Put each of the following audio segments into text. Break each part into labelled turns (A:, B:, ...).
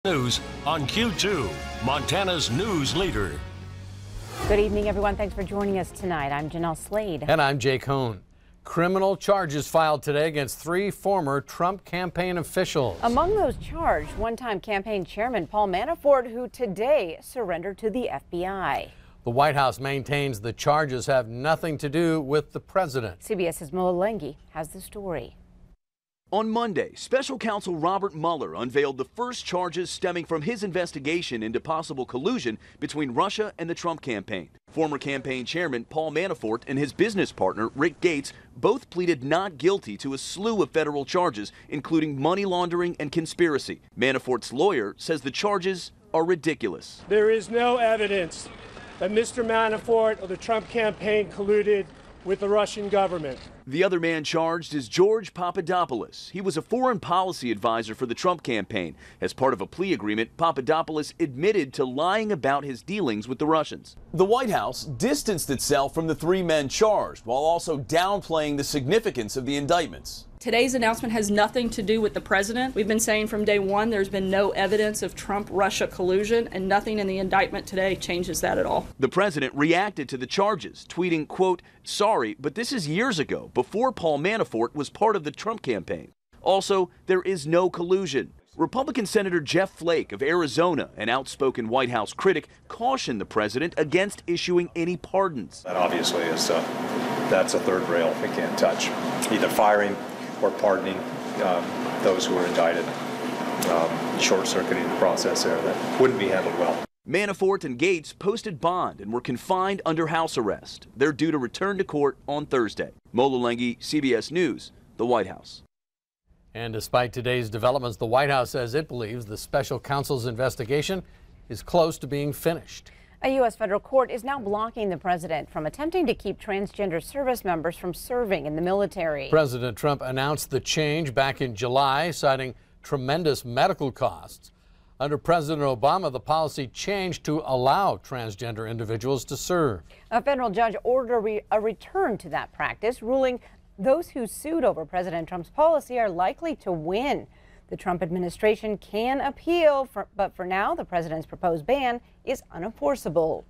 A: News on Q2, Montana's news leader.
B: Good evening, everyone. Thanks for joining us tonight. I'm Jeanelle Slade.
C: And I'm Jake Hone. Criminal charges filed today against 3 former Trump campaign officials.
B: Among those charged, one-time campaign chairman Paul Manafort, who today surrendered to the FBI.
C: The White House maintains the charges have nothing to do with the president.
B: CBS's Molengi has the story.
D: On Monday, special counsel Robert Mueller unveiled the first charges stemming from his investigation into possible collusion between Russia and the Trump campaign. Former campaign chairman Paul Manafort and his business partner Rick Gates both pleaded not guilty to a slew of federal charges, including money laundering and conspiracy. Manafort's lawyer says the charges are ridiculous.
E: There is no evidence that Mr. Manafort or the Trump campaign colluded with the Russian government.
D: The other man charged is George Papadopoulos. He was a foreign policy advisor for the Trump campaign. As part of a plea agreement, Papadopoulos admitted to lying about his dealings with the Russians.
F: The White House distanced itself from the 3 men charged, while also downplaying the significance of the indictments.
G: Today's announcement has nothing to do with the president. We've been saying from day one there's been no evidence of Trump-Russia collusion, and nothing in the indictment today changes that at all.
D: The president reacted to the charges, tweeting, quote, "Sorry, but this is years ago, before Paul Manafort was part of the Trump campaign. Also, there is no collusion." Republican Senator Jeff Flake of Arizona, an outspoken White House critic, cautioned the president against issuing any pardons.
H: That obviously is that's a third rail we can't touch, either firing or pardoning those who were indicted, short-circuiting the process there. That wouldn't be handled well.
D: Manafort and Gates posted bond and were confined under house arrest. They're due to return to court on Thursday. Molengi, CBS News, the White House.
C: And despite today's developments, the White House says it believes the special counsel's investigation is close to being finished.
B: A U.S. federal court is now blocking the president from attempting to keep transgender service members from serving in the military.
C: President Trump announced the change back in July, citing tremendous medical costs. Under President Obama, the policy changed to allow transgender individuals to serve.
B: A federal judge ordered a return to that practice, ruling those who sued over President Trump's policy are likely to win. The Trump administration can appeal, but for now, the president's proposed ban is unenforceable.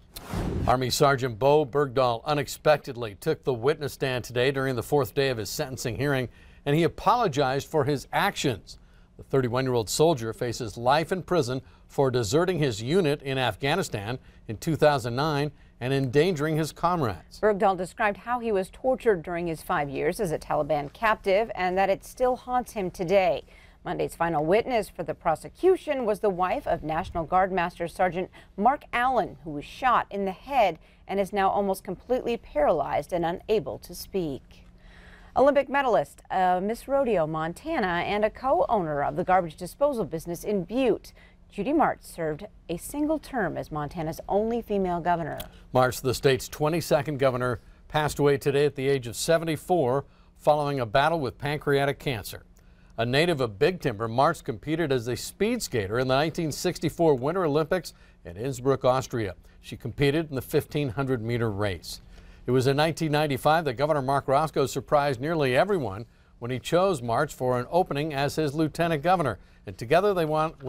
C: Army Sergeant Bo Bergdahl unexpectedly took the witness stand today during the 4th day of his sentencing hearing, and he apologized for his actions. The 31-year-old soldier faces life in prison for deserting his unit in Afghanistan in 2009 and endangering his comrades.
B: Bergdahl described how he was tortured during his 5 years as a Taliban captive and that it still haunts him today. Monday's final witness for the prosecution was the wife of National Guard Master Sergeant Mark Allen, who was shot in the head and is now almost completely paralyzed and unable to speak. Olympic medalist, Miss Rodeo Montana, and a co-owner of the garbage disposal business in Butte, Judy Martz served a single term as Montana's only female governor.
C: Martz, the state's 22nd governor, passed away today at the age of 74 following a battle with pancreatic cancer. A native of Big Timber, Martz competed as a speed skater in the 1964 Winter Olympics in Innsbruck, Austria. She competed in the 1,500-meter race. It was in 1995 that Governor Mark Roscoe surprised nearly everyone when he chose Martz for an opening as his lieutenant governor. And together they went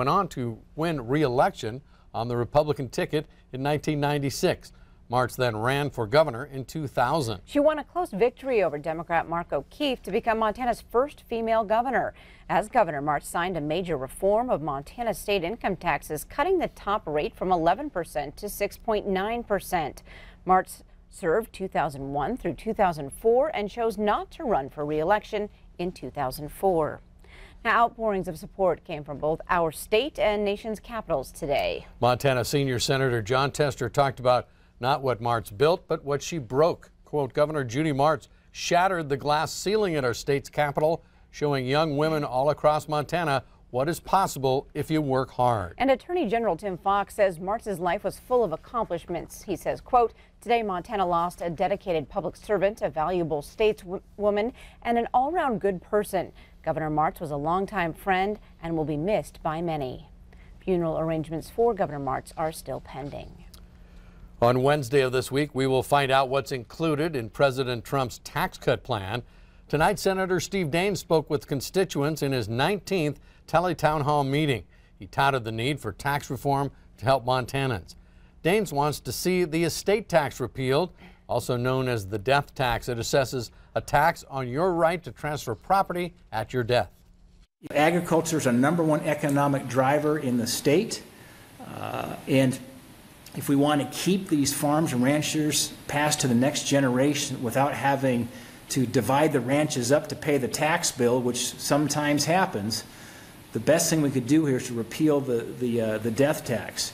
C: on to win re-election on the Republican ticket in 1996. Martz then ran for governor in 2000.
B: She won a close victory over Democrat Mark O'Keefe to become Montana's first female governor. As governor, Martz signed a major reform of Montana's state income taxes, cutting the top rate from 11% to 6.9%. Martz served 2001 through 2004 and chose not to run for re-election in 2004. Now, outpourings of support came from both our state and nation's capitals today.
C: Montana Senior Senator Jon Tester talked about not what Martz built, but what she broke. Quote, Governor Judy Martz shattered the glass ceiling at our state's capital, showing young women all across Montana what is possible if you work hard.
B: And Attorney General Tim Fox says Martz's life was full of accomplishments. He says, quote, today Montana lost a dedicated public servant, a valuable stateswoman, and an all-round good person. Governor Martz was a longtime friend and will be missed by many. Funeral arrangements for Governor Martz are still pending.
C: On Wednesday of this week, we will find out what's included in President Trump's tax cut plan. Tonight, Senator Steve Daines spoke with constituents in his 19th Tele Town Hall meeting. He touted the need for tax reform to help Montanans. Daines wants to see the estate tax repealed, also known as the death tax. It assesses a tax on your right to transfer property at your death.
I: Agriculture is our #1 economic driver in the state, and if we want to keep these farms and ranchers passed to the next generation without having to divide the ranches up to pay the tax bill, which sometimes happens, the best thing we could do here is to repeal the death tax.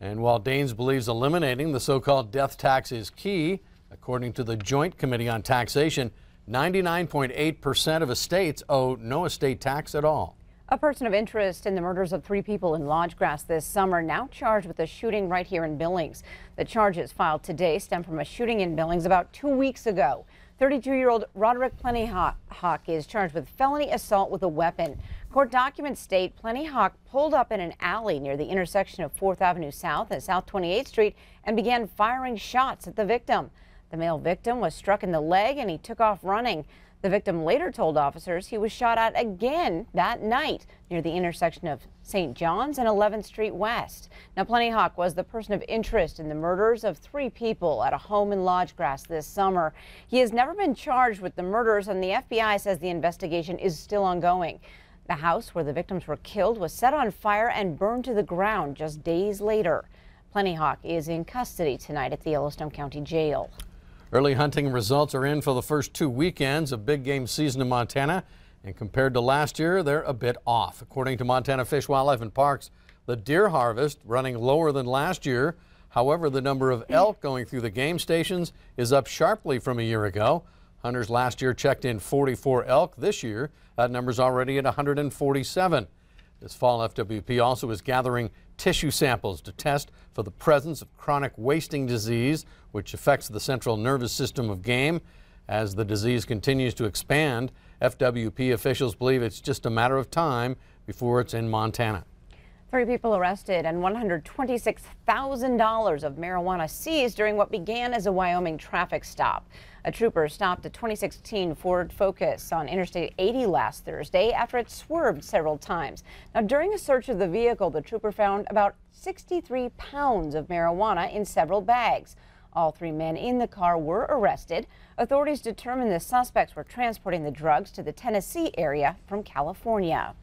C: And while Daines believes eliminating the so-called death tax is key, according to the Joint Committee on Taxation, 99.8% of estates owe no estate tax at all.
B: A person of interest in the murders of 3 people in Lodgegrass this summer now charged with a shooting right here in Billings. The charges filed today stem from a shooting in Billings about 2 weeks ago. 32-year-old Roderick Plentyhawk is charged with felony assault with a weapon. Court documents state Plentyhawk pulled up in an alley near the intersection of 4th Avenue South and South 28th Street and began firing shots at the victim. The male victim was struck in the leg and he took off running. The victim later told officers he was shot at again that night near the intersection of St. John's and 11th Street West. Now, Plentyhawk was the person of interest in the murders of 3 people at a home in Lodgegrass this summer. He has never been charged with the murders, and the FBI says the investigation is still ongoing. The house where the victims were killed was set on fire and burned to the ground just days later. Plentyhawk is in custody tonight at the Yellowstone County Jail.
C: Early hunting results are in for the first 2 weekends of big game season in Montana, and compared to last year, they're a bit off. According to Montana Fish, Wildlife and Parks, the deer harvest running lower than last year. However, the number of elk going through the game stations is up sharply from a year ago. Hunters last year checked in 44 elk. This year, that number's already at 147. This fall, FWP also is gathering tissue samples to test for the presence of chronic wasting disease, which affects the central nervous system of game. As the disease continues to expand, FWP officials believe it's just a matter of time before it's in Montana.
B: 3 people arrested and $126,000 of marijuana seized during what began as a Wyoming traffic stop. A trooper stopped a 2016 Ford Focus on Interstate 80 last Thursday after it swerved several times. Now, during a search of the vehicle, the trooper found about 63 pounds of marijuana in several bags. All 3 men in the car were arrested. Authorities determined the suspects were transporting the drugs to the Tennessee area from California.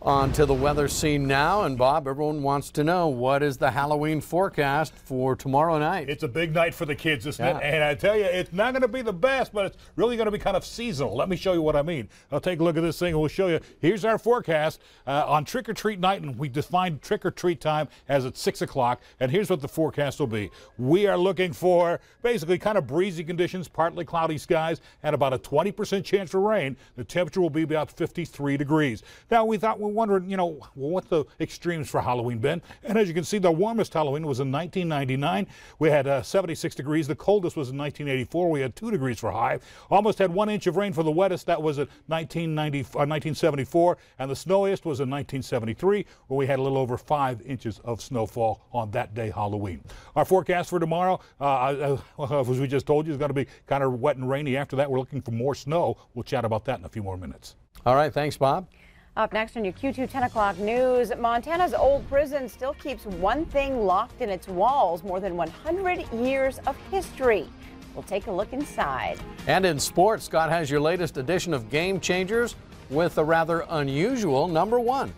C: On to the weather scene now, and Bob, everyone wants to know, what is the Halloween forecast for tomorrow night?
J: It's a big night for the kids, isn't it? And I tell you, it's not going to be the best, but it's really going to be kind of seasonal. Let me show you what I mean. I'll take a look at this thing and we'll show you. Here's our forecast on trick-or-treat night, and we defined trick-or-treat time as at 6 o'clock, and here's what the forecast will be. We are looking for basically kind of breezy conditions, partly cloudy skies, and about a 20% chance for rain. The temperature will be about 53 degrees. Now, we thought we wondering, you know, what the extremes for Halloween been. And as you can see, the warmest Halloween was in 1999. We had 76 degrees. The coldest was in 1984. We had 2 degrees for high. Almost had 1 inch of rain for the wettest. That was at 1974. And the snowiest was in 1973, where we had a little over 5 inches of snowfall on that day, Halloween. Our forecast for tomorrow, as we just told you, is going to be kind of wet and rainy. After that, we're looking for more snow. We'll chat about that in a few more minutes.
C: All right. Thanks, Bob.
B: Up next on your Q2 10 o'clock news, Montana's old prison still keeps one thing locked in its walls, more than 100 years of history. We'll take a look inside. And in sports, Scott has your latest edition of Game Changers with a rather unusual number 1.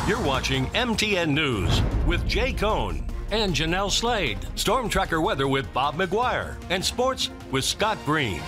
A: You're watching MTN News with Jay Cohn and Jeanelle Slade. Storm Tracker weather with Bob McGuire and sports with Scott Green.